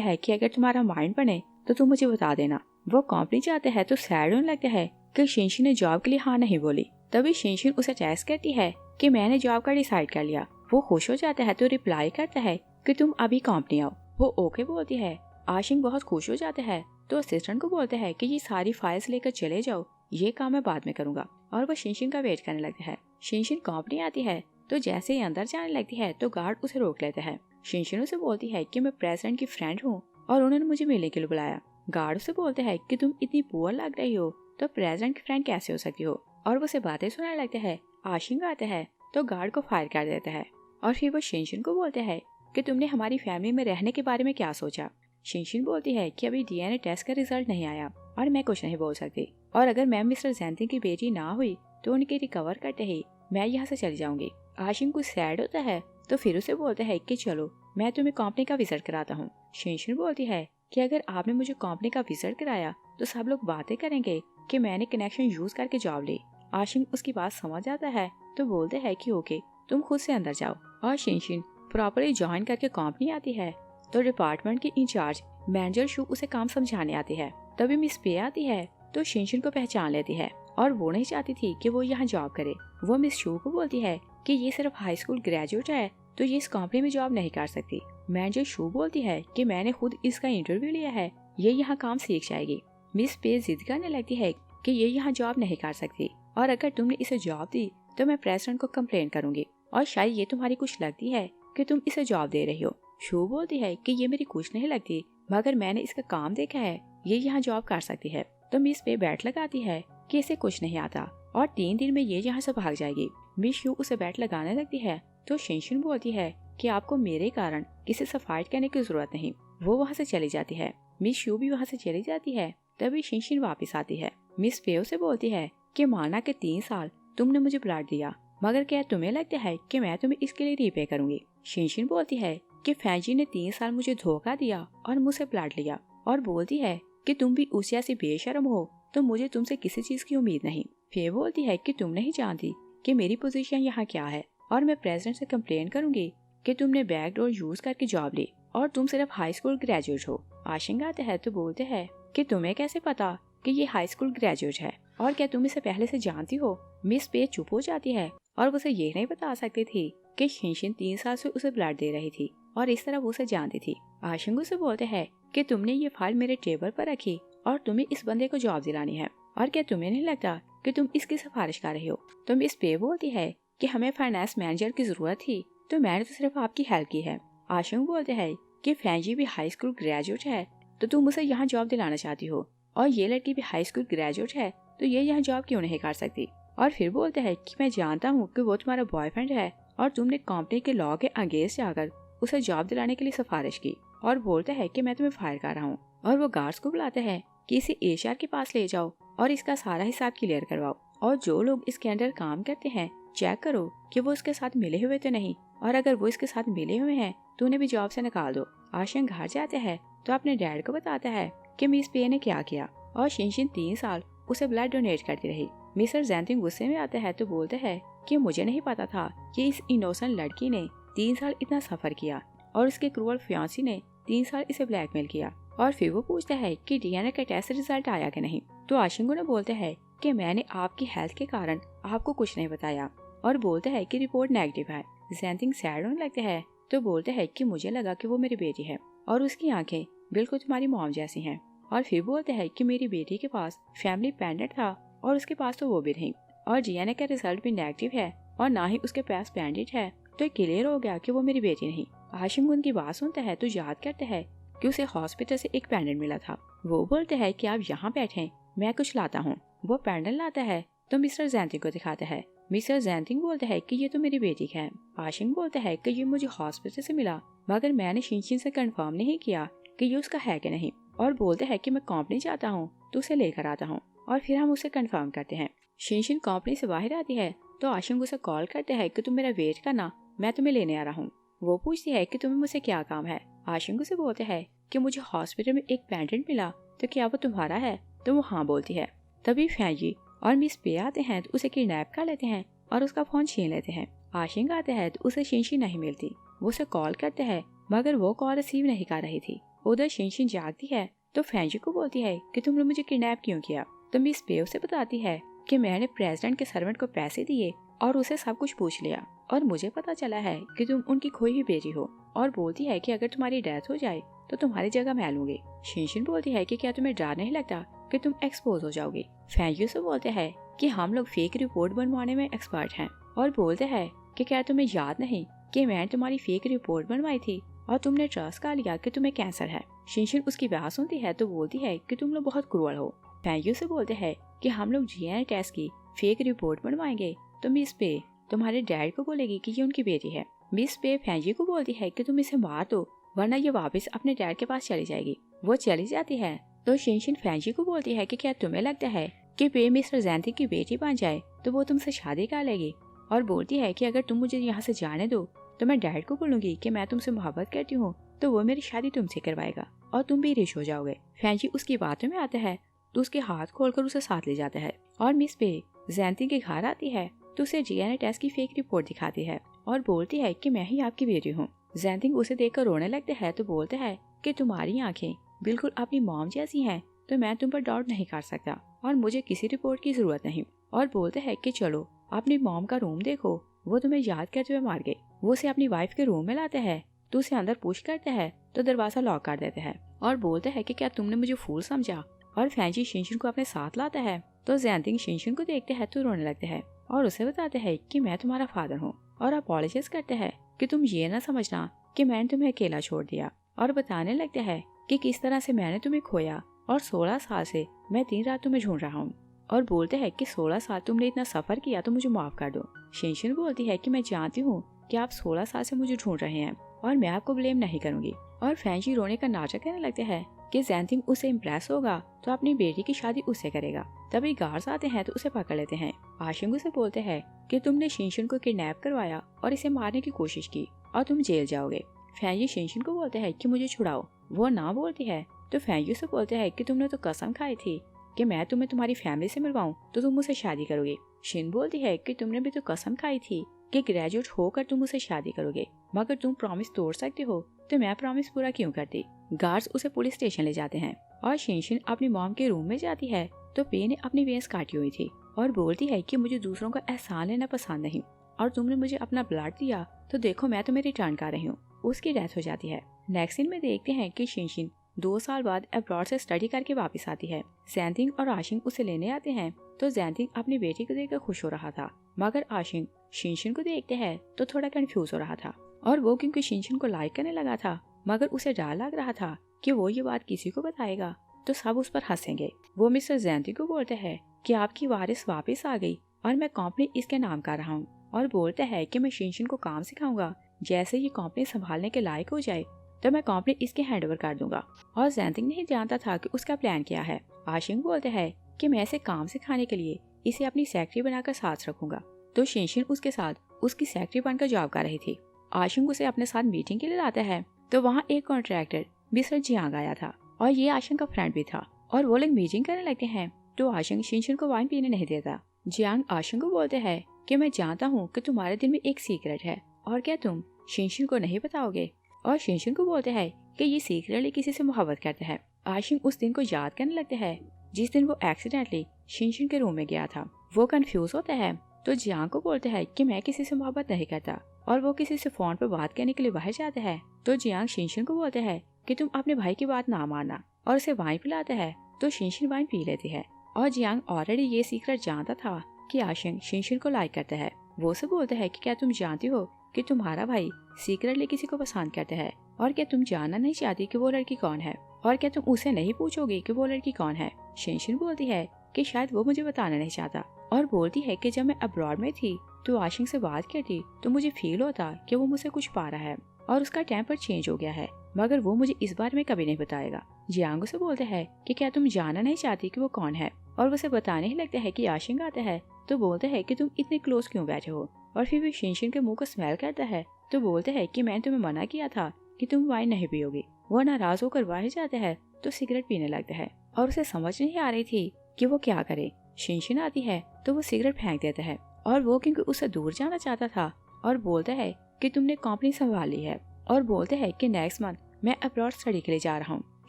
हैं कि अगर तुम्हारा माइंड बने तो तुम मुझे बता देना। वो कंपनी जाते हैं तो सैड होने लगता है कि शिनशिन ने जॉब के लिए हाँ नहीं बोली। तभी शिनशिन उसे टेस्ट करती है कि मैंने जॉब का डिसाइड कर लिया। वो खुश हो जाता है तो रिप्लाई करता है कि तुम अभी कंपनी आओ। वो ओके बोलती है। आशिंग बहुत खुश हो जाता है तो असिस्टेंट को बोलते हैं कि ये सारी फाइल्स लेकर चले जाओ, ये काम मैं बाद में करूंगा। और वो शिनशिन का वेट करने लगता है। शिनशिन कंपनी आती है तो जैसे ही अंदर जाने लगती है तो गार्ड उसे रोक लेता है। शिनशिन उसे बोलती है कि मैं प्रेसिडेंट की फ्रेंड हूँ और उन्होंने मुझे मिलने के लिए बुलाया। गार्ड उसे बोलते हैं कि तुम इतनी पुअर लग रही हो तो प्रेसिडेंट की फ्रेंड कैसे हो सकती हो, और वो उसे बातें सुनाने लगता है। आशिंग आता है तो गार्ड को फायर कर देता है और फिर वो शिनशिन को बोलते हैं कि तुमने हमारी फैमिली में रहने के बारे में क्या सोचा। शिनशिन बोलती है कि अभी डीएनए टेस्ट का रिजल्ट नहीं आया और मैं कुछ नहीं बोल सकती, और अगर मैं मिस्टर ज़ेंटिंग की बेटी ना हुई तो उनके रिकवर करते ही मैं यहाँ से चली जाऊंगी। आशिंग कुछ सैड होता है तो फिर उसे बोलते हैं कि चलो मैं तुम्हें कंपनी का विजिट कराता हूँ। शिनशिन बोलती है कि अगर आपने मुझे कंपनी का विजिट कराया तो सब लोग बातें करेंगे कि मैंने कनेक्शन यूज करके जॉब ली। आशिंग उसकी बात समझ जाता है तो बोलते हैं कि ओके तुम खुद से अंदर जाओ। और शिनशिन प्रॉपरली ज्वाइन करके कंपनी आती है तो डिपार्टमेंट की इंचार्ज मैनेजर शू उसे काम समझाने आती है। तभी मिस पे आती है तो शिनशिन को पहचान लेती है और वो नहीं चाहती थी कि वो यहाँ जॉब करे। वो मिस शू को बोलती है कि ये सिर्फ हाई स्कूल ग्रेजुएट है तो ये इस कंपनी में जॉब नहीं कर सकती। मैनेजर शू बोलती है कि मैंने खुद इसका इंटरव्यू लिया है, ये यहाँ काम सीख जाएगी। मिस पे जिद करने लगती है कि ये यहाँ जॉब नहीं कर सकती और अगर तुमने इसे जॉब दी तो मैं प्रेसिडेंट को कंप्लेन करूंगी और शायद ये तुम्हारी कुछ लगती है कि तुम इसे जॉब दे रही हो। शू बोलती है कि ये मेरी कुछ नहीं लगती, मगर मैंने इसका काम देखा है, ये यहाँ जॉब कर सकती है। तो मिस पे बैट लगाती है कि इसे कुछ नहीं आता और 3 दिन में ये यहाँ से भाग जाएगी। मिस शू उसे बैट लगाने लगती है तो शिनशिन बोलती है कि आपको मेरे कारण किसी से फाइट करने की जरूरत नहीं। वो वहाँ से चली जाती है। मिस शू भी वहाँ से चली जाती है। तभी शिनशिन वापस आती है। मिस पेओ से बोलती है कि माना के 3 साल तुमने मुझे ब्लड दिया, मगर क्या तुम्हें लगता है कि मैं तुम्हें इसके लिए रीपे करूंगी। शिनशिन बोलती है कि फैंजी ने 3 साल मुझे धोखा दिया और मुझसे ब्लड लिया, और बोलती है कि तुम भी उस जैसी बेशर्म हो तो मुझे तुमसे किसी चीज की उम्मीद नहीं। फे बोलती है कि तुम नहीं जानती कि मेरी पोजीशन यहाँ क्या है और मैं प्रेसिडेंट से कंप्लेन करूंगी कि तुमने बैकडोर यूज करके जॉब ली और तुम सिर्फ हाई स्कूल ग्रेजुएट हो। आशिंग आते हैं तो बोलते हैं कि तुम्हें कैसे पता कि ये हाई स्कूल ग्रेजुएट है और क्या तुम इसे पहले से जानती हो। मिस पे चुप हो जाती है और वो उसे ये नहीं बता सकती थी कि शिनशिन 3 साल से उसे ब्लड दे रही थी और इस तरह वो उसे जानती थी। आशिंग उसे बोलते हैं कि तुमने ये फाइल मेरे टेबल पर रखी और तुम्हें इस बंदे को जॉब दिलानी है, और क्या तुम्हें नहीं लगता कि तुम इसकी सिफारिश कर रही हो। तो मिस पे बोलती है कि हमें फाइनेंस मैनेजर की जरूरत थी तो मैंने तो सिर्फ आपकी हेल्प की है। आशिंग बोलते हैं कि फैंजी भी हाई स्कूल ग्रेजुएट है तो तुम उसे यहाँ जॉब दिलाना चाहती हो, और ये लड़की भी हाई स्कूल ग्रेजुएट है तो ये यहाँ जॉब क्यों नहीं कर सकती। और फिर बोलते हैं कि मैं जानता हूँ कि वो तुम्हारा बॉयफ्रेंड है और तुमने कंपनी के लॉ के अगेंस्ट जाकर उसे जॉब दिलाने के लिए सिफारिश की, और बोलते हैं कि मैं तुम्हें फायर कर रहा हूँ। और वो गार्ड्स को बुलाते हैं कि इसे एचआर के पास ले जाओ और इसका सारा हिसाब क्लियर करवाओ, और जो लोग इसके अंडर काम करते हैं चेक करो कि वो इसके साथ मिले हुए तो नहीं, और अगर वो इसके साथ मिले हुए हैं तो उन्हें भी जॉब से निकाल दो। आशिंग घर जाते हैं तो अपने डैड को बताता है कि मिस पे ने क्या किया, और शिनशिन 3 साल उसे ब्लड डोनेट करती रही। मिस्टर ज़ेंटिंग गुस्से में आते हैं तो बोलते हैं कि मुझे नहीं पता था कि इस इनोसेंट लड़की ने 3 साल इतना सफर किया और उसके क्रूअल फियांसी ने 3 साल इसे ब्लैकमेल किया। और फिर वो पूछता है कि डीएनए का टेस्ट रिजल्ट आया कि नहीं। तो आशिंग उन्हें बोलते हैं कि मैंने आपकी हेल्थ के कारण आपको कुछ नहीं बताया, और बोलते हैं कि रिपोर्ट नेगेटिव है। ज़ेंटिंग सैड होने लगते हैं तो बोलते हैं कि मुझे लगा कि वो मेरी बेटी है और उसकी आंखें बिल्कुल तुम्हारी मॉम जैसी हैं। और फिर बोलते हैं कि मेरी बेटी के पास फैमिली पेंडेंट था और उसके पास तो वो भी नहीं, और डीएनए का रिजल्ट भी नेगेटिव है और ना ही उसके पास पेंडेंट है, तो क्लियर हो गया कि वो मेरी बेटी नहीं। आशिंग उनकी बात सुनता है तो याद करते हैं कि उसे हॉस्पिटल से एक पेंडेंट मिला था। वो बोलते हैं कि आप यहाँ बैठे, मैं कुछ लाता हूँ। वो पेंडेंट लाता है तो मिस्टर ज़ेंटिंग को दिखाता है। मिस्टर ज़ेंटिंग बोलते हैं कि ये तो मेरी बेटी है। आशिंग बोलते हैं कि ये मुझे हॉस्पिटल से मिला, मगर मैंने शिनशिन से कंफर्म नहीं किया कि ये उसका है कि नहीं, और बोलते हैं कि मैं कंपनी जाता हूँ तो उसे लेकर आता हूँ, और फिर हम उसे कंफर्म करते हैं। शिनशिन कंपनी से बाहर आती है तो आशिंग उसे कॉल करते हैं कि तुम मेरा वेट करना, मैं तुम्हें लेने आ रहा हूँ। वो पूछती है कि तुम्हें मुझसे क्या काम है। आशिंग उसे बोलते हैं कि मुझे हॉस्पिटल में एक पेंडेंट मिला, तो क्या वो तुम्हारा है। तो वो हाँ बोलती है। तभी फैंजी और मिस पे आते हैं तो उसे किडनैप कर लेते हैं और उसका फोन छीन लेते हैं। आशिंग आता है तो उसे शिनशिन नहीं मिलती। वो उसे कॉल करते हैं मगर वो कॉल रिसीव नहीं कर रही थी। उधर शिनशिन जागती है तो फैंजी को बोलती है कि तुमने मुझे किडनैप क्यों किया। तो मिस पेव से बताती है कि मैंने प्रेसिडेंट के सर्वेंट को पैसे दिए और उसे सब कुछ पूछ लिया और मुझे पता चला है कि तुम उनकी खोई हुई बेटी हो, और बोलती है कि अगर तुम्हारी डेथ हो जाए तो तुम्हारी जगह मैं लूंगी। शिनशिन बोलती है कि क्या तुम्हें डर नहीं लगता कि तुम एक्सपोज हो जाओगी। फैंजी से बोलते हैं कि हम लोग फेक रिपोर्ट बनवाने में एक्सपर्ट हैं, और बोलते हैं कि क्या तुम्हें याद नहीं कि मैंने तुम्हारी फेक रिपोर्ट बनवाई थी और तुमने ट्रस्ट कर लिया कि तुम्हें कैंसर है। शिनशिन उसकी बात सुनती है तो बोलती है कि तुम लोग बहुत क्रूअल हो। फैंजी से बोलते हैं कि हम लोग जीएनए टेस्ट की फेक रिपोर्ट बनवाएंगे तो मिस पे तुम्हारे डैड को बोलेगी कि ये उनकी बेटी है। मिस पे फैंजी को बोलती है कि तुम इसे मार दो वरना ये वापस अपने डैड के पास चली जाएगी। वो चली जाती है तो शिनशिन फैंजी को बोलती है कि क्या तुम्हें लगता है कि पे मिस्टर जैंती की बेटी बन जाए तो वो तुमसे शादी कर लेगी, और बोलती है कि अगर तुम मुझे यहाँ से जाने दो तो मैं डैड को बोलूंगी कि मैं तुमसे मोहब्बत करती हूँ तो वो मेरी शादी तुमसे करवाएगा और तुम भी रिच हो जाओगे। फैंजी उसकी बातों में आता है तो उसके हाथ खोलकर उसे साथ ले जाता है, और मिस पे जैंती के घर आती है तो उसे जीएनए टेस्ट की फेक रिपोर्ट दिखाती है और बोलती है कि मैं ही आपकी बेटी हूँ। जैंतिंग उसे देखकर रोने लगते हैं तो बोलते हैं कि तुम्हारी आंखें बिल्कुल अपनी मॉम जैसी हैं तो मैं तुम पर डाउट नहीं कर सकता और मुझे किसी रिपोर्ट की जरूरत नहीं, और बोलते हैं कि चलो अपनी मॉम का रूम देखो, वो तुम्हें याद करते हुए मार गए। वो उसे अपनी वाइफ के रूम में लाते हैं तो उसे अंदर पुश करते हैं तो दरवाजा लॉक कर देते हैं और बोलते हैं कि क्या तुमने मुझे फूल समझा। और फैंजी शिनशिन को अपने साथ लाता है तो जैंतिंग शिनशिन को देखते हैं तो रोने लगते हैं और उसे बताते हैं कि मैं तुम्हारा फादर हूँ, और अपोलोजाइज करते हैं कि तुम ये ना समझना कि मैंने तुम्हें अकेला छोड़ दिया, और बताने लगते हैं कि किस तरह से मैंने तुम्हें खोया और 16 साल से मैं दिन रात तुम्हें ढूंढ रहा हूँ, और बोलते हैं कि 16 साल तुमने इतना सफर किया तो मुझे माफ कर दो। शिनशिन बोलती है कि मैं जानती हूँ कि आप 16 साल से मुझे ढूंढ रहे हैं और मैं आपको ब्लेम नहीं करूंगी। और फैंजी रोने का नाटक करने लगते हैं कि जैंतिंग उसे इम्प्रेस होगा तो अपनी बेटी की शादी उससे करेगा। तभी गार्ड्स आते हैं तो उसे पकड़ लेते हैं। आशिंग उसे बोलते हैं कि तुमने शिनशिन को किडनैप करवाया और इसे मारने की कोशिश की और तुम जेल जाओगे। फैंजी शिनशिन को बोलते हैं कि मुझे छुड़ाओ। वो ना बोलती है तो फैंजी से बोलते हैं कि तुमने तो कसम खाई थी कि मैं तुम्हें तुम्हारी फैमिली से मिलवाऊं तो तुम मुझसे शादी करोगे। शिन बोलती है कि तुमने भी तो कसम खाई थी कि ग्रेजुएट होकर तुम मुझसे शादी करोगे, मगर तुम प्रॉमिस तोड़ सकते हो तो मैं प्रॉमिस पूरा क्यों करती। गार्ड्स उसे पुलिस स्टेशन ले जाते हैं और शिनशिन अपनी मॉम के रूम में जाती है तो पे ने अपनी वेंस काटी हुई थी और बोलती है कि मुझे दूसरों का एहसान लेना पसंद नहीं और तुमने मुझे अपना ब्लड दिया तो देखो मैं तुम्हें रिटर्न कर रही हूँ। उसकी डेथ हो जाती है। नेक्स्ट सीन में देखते हैं कि शिनशिन 2 साल बाद अब्रॉड से स्टडी करके वापस आती है। जैंतिंग और आशिंग उसे लेने आते हैं तो जैंतिंग अपनी बेटी को देखकर खुश हो रहा था, मगर आशिंग शिनशिन को देखते हैं तो थोड़ा कंफ्यूज हो रहा था, और वो क्योंकि शिनशिन को लाइक करने लगा था मगर उसे डर लग रहा था कि वो ये बात किसी को बताएगा तो सब उस पर हंसेंगे। वो मिस्टर जैंतिंग को बोलते हैं कि आपकी वारिस वापस आ गई और मैं कंपनी इसके नाम कर रहा हूँ, और बोलते हैं कि मैं शिनशिन को काम सिखाऊंगा, जैसे ये कंपनी संभालने के लायक हो जाए तो मैं कंपनी इसके हैंडओवर कर दूंगा। और जैंतिंग नहीं जानता था कि उसका प्लान क्या है। आशिंग बोलते हैं कि मैं इसे काम सिखाने के लिए इसे अपनी सेक्रेटरी बनाकर साथ रखूंगा, तो शिनशिन उसके साथ उसकी सेक्रेटरी बनकर जॉब कर रही थी। आशिंग उसे अपने साथ मीटिंग के लिए लाता है तो वहाँ एक कॉन्ट्रैक्टर मिस्टर जियांग आया था और ये आशिंग का फ्रेंड भी था, और वो लोग मीटिंग करने लगते हैं तो आशिंग शिनशिन को वाइन पीने नहीं देता। जियांग आशिंग को बोलते हैं कि मैं जानता हूँ कि तुम्हारे दिल में एक सीक्रेट है और क्या तुम शिनशिन को नहीं बताओगे। और शिनशिन को बोलते हैं कि ये सीक्रेटली किसी से मोहब्बत करता है। आशिंग उस दिन को याद करने लगते हैं जिस दिन वो एक्सीडेंटली शिनशिन के रूम में गया था। वो कंफ्यूज होता है तो जियांग को बोलते हैं कि मैं किसी से मोहब्बत नहीं करता, और वो किसी से फोन पर बात करने के लिए बाहर जाता है तो जियांग शिनशिन को बोलते हैं कि तुम अपने भाई की बात ना मानना, और उसे वाइन पिलाता है तो शिनशिन वाइन पी लेती है। और जियांग ऑलरेडी ये सीक्रेट जानता था कि आशिंग शिनशिन को लाइक करता है। वो उसे बोलते हैं कि क्या तुम जानती हो कि तुम्हारा भाई सीक्रेटली किसी को पसंद करता है, और क्या तुम जानना नहीं चाहती कि वो लड़की कौन है, और क्या तुम उसे नहीं पूछोगी कि वो लड़की कौन है। शिनशिन बोलती है कि शायद वो मुझे बताना नहीं चाहता, और बोलती है कि जब मैं अब्रॉड में थी तो आशिंग से बात करती तो मुझे फील होता कि वो मुझसे कुछ पा रहा है और उसका टेम्पर चेंज हो गया है, मगर वो मुझे इस बारे में कभी नहीं बताएगा। जियांग से बोलते हैं कि क्या तुम जानना नहीं चाहती कि वो कौन है, और वो उसे बताने ही लगता है कि आशिंग आता है तो बोलते हैं कि तुम इतने क्लोज क्यों बैठे हो, और फिर भी शिनशिन के मुंह को स्मेल करता है तो बोलते हैं कि मैंने तुम्हें मना किया था कि तुम वाइन नहीं पियोगी। वो नाराज होकर बाहर जाते हैं तो सिगरेट पीने लगता है, और उसे समझ नहीं आ रही थी कि वो क्या करे। शिनशिन आती है तो वो सिगरेट फेंक देता है, और वो क्योंकि उसे दूर जाना चाहता था और बोलता है कि तुमने कंपनी संभाल ली है और बोलते है कि नेक्स्ट मंथ मैं अब्रॉड स्टडी के लिए जा रहा हूँ।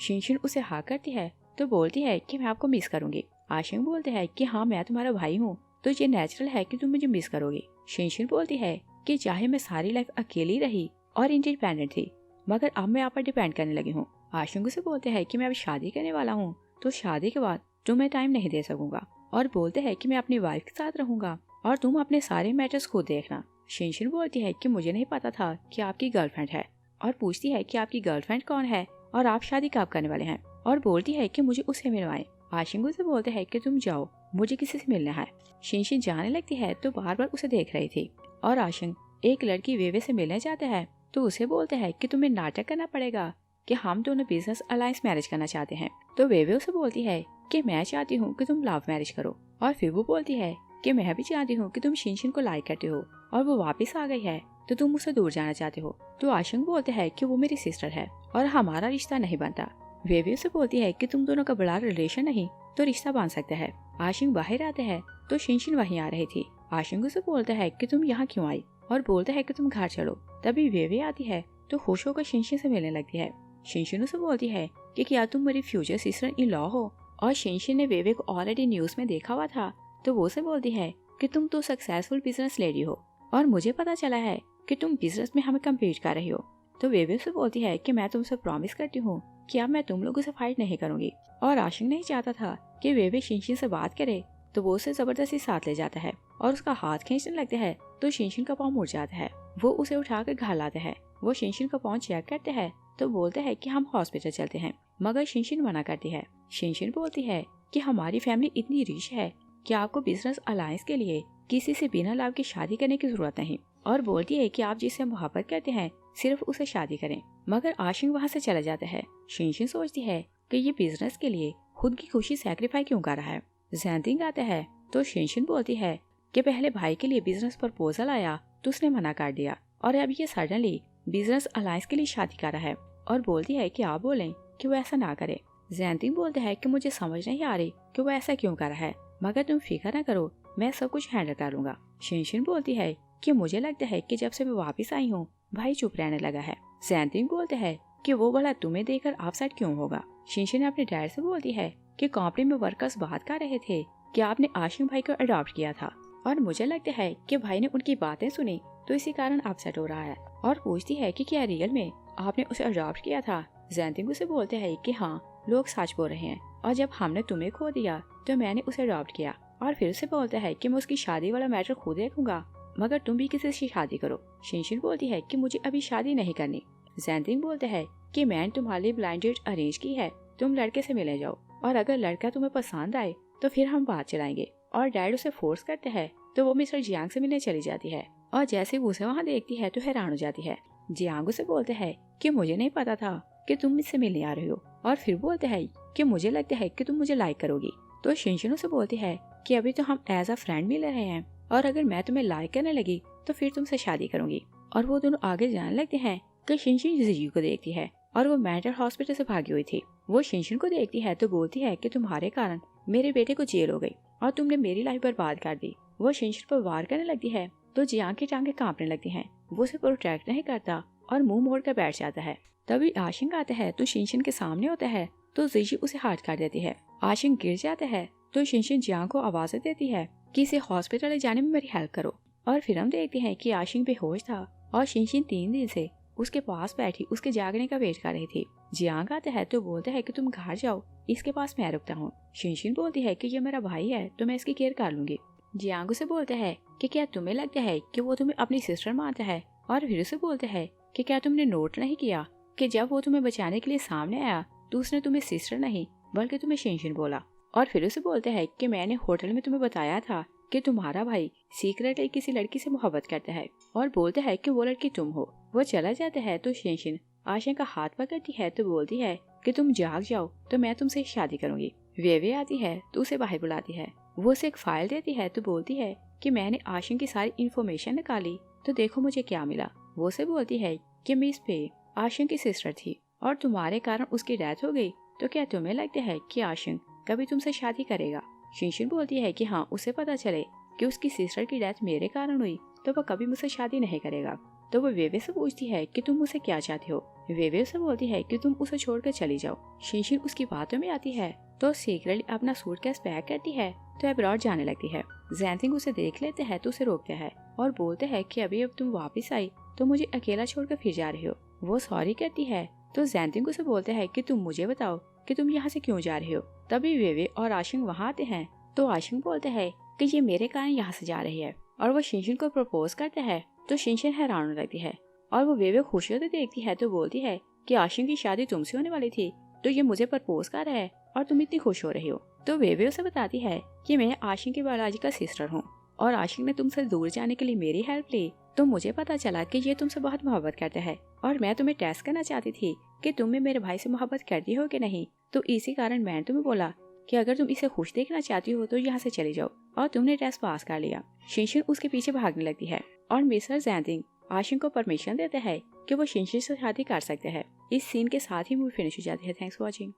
शिनशिन उसे हाँ करती है तो बोलती है कि मैं आपको मिस करूंगी। आशिंग बोलते है कि हाँ मैं तुम्हारा भाई हूँ तो ये नेचुरल है कि तुम मुझे मिस करोगी। शिनशिन बोलती है कि चाहे मैं सारी लाइफ अकेली रही और इंडिपेंडेंट थी मगर अब मैं आप पर डिपेंड करने लगी हूँ। आशिंग से बोलते हैं कि मैं अब शादी करने वाला हूँ तो शादी के बाद तुम्हें टाइम नहीं दे सकूंगा और बोलते हैं कि मैं अपनी वाइफ के साथ रहूंगा और तुम अपने सारे मैटर्स खुद देखना। शिनशिन बोलती है कि मुझे नहीं पता था कि आपकी गर्लफ्रेंड है और पूछती है कि आपकी गर्लफ्रेंड कौन है और आप शादी कब करने वाले हैं और बोलती है कि मुझे उसे मिलवाएं। आशिंग से बोलते हैं कि तुम जाओ मुझे किसी से मिलना है। शिनशिन जाने लगती है तो बार बार उसे देख रही थी और आशिंग एक लड़की वेवे से मिलने जाते हैं तो उसे बोलते हैं कि तुम्हें नाटक करना पड़ेगा कि हम दोनों बिजनेस अलायंस मैरिज करना चाहते हैं। तो वेवे उसे बोलती है कि मैं चाहती हूँ कि तुम लव मैरिज करो और फिर वो बोलती है कि मैं भी चाहती हूँ कि तुम शिनशिन को लाइक करते हो और वो वापस आ गई है तो तुम उससे दूर जाना चाहते हो। तो आशिंग बोलते हैं कि वो मेरी सिस्टर है और हमारा रिश्ता नहीं बनता। वेवे उसे बोलती है कि तुम दोनों का बड़ा रिलेशन नहीं तो रिश्ता बन सकता है। आशिंग बाहर आते हैं तो शिनशिन वहीं आ रही थी। आशिंग उसे बोलता है कि तुम यहाँ क्यों आई और बोलता है कि तुम घर चलो। तभी वेवे आती है तो खुश होकर शिनशिन से मिलने लगती है। शिनशिन उसे बोलती है कि क्या तुम मेरी फ्यूचर सिस्टर इन लॉ हो और शिनशिन ने वेवे को ऑलरेडी न्यूज में देखा हुआ था तो वो उसे बोलती है कि तुम तो सक्सेसफुल बिजनेस लेडी हो और मुझे पता चला है कि तुम बिजनेस में हमें कम्पीट कर रही हो। तो वेवे उसे बोलती है कि मैं तुमसे प्रॉमिस करती हूँ कि अब मैं तुम लोगों से फाइट नहीं करूंगी। और आशिंग नहीं चाहता था कि वेवे शिनशिन से बात करे तो वो उसे जबरदस्ती साथ ले जाता है और उसका हाथ खींचने लगता है तो शिनशिन का पाँव मुड़ जाता है। वो उसे उठाकर घर लाते हैं। वो शिनशिन का पाँव चेक करते हैं तो बोलते हैं कि हम हॉस्पिटल चलते हैं मगर शिनशिन मना करती है। शिनशिन बोलती है कि हमारी फैमिली इतनी रिच है कि आपको बिजनेस अलायंस के लिए किसी से बिना लाभ की शादी करने की जरूरत नहीं और बोलती है कि आप जिससे मोहब्बत करते हैं सिर्फ उसे शादी करें। मगर आशिंग वहाँ से चला जाता है। शिनशिन सोचती है कि ये बिजनेस के लिए खुद की खुशी सैक्रिफाई क्यों कर रहा है। जैनतिंग आता है तो शिनशिन बोलती है कि पहले भाई के लिए बिजनेस प्रपोजल आया तो उसने मना कर दिया और अब ये सडनली बिजनेस अलायंस के लिए शादी कर रहा है और बोलती है कि आप बोलें कि वो ऐसा ना करे। जैनतिंग बोलता है कि मुझे समझ नहीं आ रही कि वो ऐसा क्यों कर रहा है मगर तुम फिक्र न करो मैं सब कुछ हैंडल कर लूंगा। शिनशिन बोलती है कि मुझे लगता है कि जब से मैं वापस आई हूँ भाई चुप रहने लगा है। जैनतिंग बोलते हैं कि वो भला तुम्हें देखकर अपसेट क्यों होगा। शिनशिन अपने डैड से बोलती है कि कंपनी में वर्कर्स बात कर रहे थे कि आपने आशिंग भाई को अडॉप्ट किया था और मुझे लगता है कि भाई ने उनकी बातें सुनी तो इसी कारण अपसेट हो रहा है और पूछती है कि क्या रियल में आपने उसे अडॉप्ट किया था। जैनतिंग उसे बोलते हैं कि हाँ लोग सच बोल रहे हैं और जब हमने तुम्हें खो दिया तो मैंने उसे अडॉप्ट किया और फिर उसे बोलता है कि मैं उसकी शादी वाला मैटर खुद देखूंगा मगर तुम भी किसी से शादी करो। शिनशिन बोलती है कि मुझे अभी शादी नहीं करनी। जैनतिंग बोलते हैं कि मैंने तुम्हारे लिए ब्लाइंड डेट अरेंज की है तुम लड़के से मिले जाओ और अगर लड़का तुम्हें पसंद आए तो फिर हम बात चलाएंगे। और डैड उसे फोर्स करते हैं तो वो मिस्टर जियांग से मिलने चली जाती है और जैसे वो उसे वहाँ देखती है तो हैरान हो जाती है। जियांग उसे बोलते हैं कि मुझे नहीं पता था कि तुम मुझसे मिलने आ रहे हो और फिर बोलते हैं कि मुझे लगता है कि तुम मुझे लाइक करोगी। तो शिनशिन उसे बोलती है कि अभी तो हम एज अ फ्रेंड मिल रहे हैं और अगर मैं तुम्हें लाइक करने लगी तो फिर तुमसे शादी करूंगी। और वो दोनों आगे जाने लगते हैं कि शिनशिन जिजू को देखती है और वो मेंटल हॉस्पिटल से भागी हुई थी। वो शिनशिन को देखती है तो बोलती है कि तुम्हारे कारण मेरे बेटे को जेल हो गई और तुमने मेरी लाइफ बर्बाद कर दी। वो शिनशिन पर वार करने लगती है तो जियांग की टांगें कांपने लगती हैं। वो उसे प्रोटेक्ट नहीं करता और मुंह मोड़ कर बैठ जाता है। तभी आशिंग आता है तो शिनशिन के सामने होता है तो जिजू उसे हार्ट कर देती है। आशिंग गिर जाता है तो शिनशिन जियांग को आवाज़ देती है कि इसे हॉस्पिटल ले जाने में मेरी हेल्प करो। और फिर हम देखते हैं कि आशिंग बेहोश था और शिनशिन 3 दिन से उसके पास बैठी उसके जागने का वेट कर रही थी। जियांग आता है तो बोलता है कि तुम घर जाओ इसके पास मैं रुकता हूँ। शिनशिन बोलती है कि ये मेरा भाई है तो मैं इसकी केयर कर लूंगी। जियांग उसे बोलता है कि क्या तुम्हें लगता है कि वो तुम्हें अपनी सिस्टर मानता है और फिर उसे बोलता है कि क्या तुमने नोट नहीं किया कि जब वो तुम्हें बचाने के लिए सामने आया तो उसने तुम्हें सिस्टर नहीं बल्कि तुम्हें शिनशिन बोला। और फिर उसे बोलता है कि मैंने होटल में तुम्हें बताया था कि तुम्हारा भाई सीक्रेटली किसी लड़की से मोहब्बत करता है और बोलता है कि वो लड़की तुम हो। वो चला जाता है तो शिनशिन आशिंग का हाथ पकड़ती है तो बोलती है कि तुम जाग जाओ तो मैं तुमसे शादी करूंगी। वेवे आती है तो उसे बाहर बुलाती है। वो उसे एक फाइल देती है तो बोलती है कि मैंने आशिंग की सारी इन्फॉर्मेशन निकाली तो देखो मुझे क्या मिला। वो उसे बोलती है कि मिस पे आशिंग की सिस्टर थी और तुम्हारे कारण उसकी डेथ हो गई तो क्या तुम्हें लगता है कि आशिंग कभी तुमसे शादी करेगा। शिनशिन बोलती है कि हाँ उसे पता चले कि उसकी सिस्टर की डेथ मेरे कारण हुई तो वो कभी मुझसे शादी नहीं करेगा। तो वो वेवे से पूछती है कि तुम मुझसे क्या चाहते हो। वेवे उसे बोलती है कि तुम उसे छोड़कर चली जाओ। शिनशिन उसकी बातों में आती है तो सीक्रेटली अपना सूटकेस पैक करती है तो अब्रॉड जाने लगती है। जैनथिंग उसे देख लेते हैं तो उसे रोकते हैं और बोलते हैं कि अभी अब तुम वापस आई तो मुझे अकेला छोड़कर फिर जा रही हो। वो सॉरी कहती है तो जैनथिंग उसे बोलते हैं कि तुम मुझे बताओ कि तुम यहाँ से क्यों जा रही हो। तभी वेवे और आशिंग वहाँ आते हैं तो आशिंग बोलते हैं कि ये मेरे कारण यहाँ से जा रही है और वो शिनशिन को प्रपोज करते हैं तो शिनशिन हैरान होने लगती है और वो वेवे खुशी होते देखती है तो बोलती है कि आशिंग की शादी तुमसे होने वाली थी तो ये मुझे प्रपोज कर रहा है और तुम इतनी खुश हो रही हो। तो वेवे उसे बताती है कि मैं आशिंग की बायोलॉजिकल सिस्टर हूँ और आशिंग ने तुमसे दूर जाने के लिए मेरी हेल्प ली तो मुझे पता चला कि ये तुमसे बहुत मोहब्बत करते हैं और मैं तुम्हें टेस्ट करना चाहती थी कि तुम मेरे भाई से मोहब्बत करती हो कि नहीं। तो इसी कारण मैंने तुम्हें बोला कि अगर तुम इसे खुश देखना चाहती हो तो यहाँ से चली जाओ और तुमने टेस्ट पास कर लिया। शिनशिन उसके पीछे भागने लगती है और मिस्टर जैनथिंग आशिंग को परमिशन देते हैं कि वो शिनशिन से शादी कर सकते हैं। इस सीन के साथ ही मूवी फिनिश हो जाती है। Thanks for watching.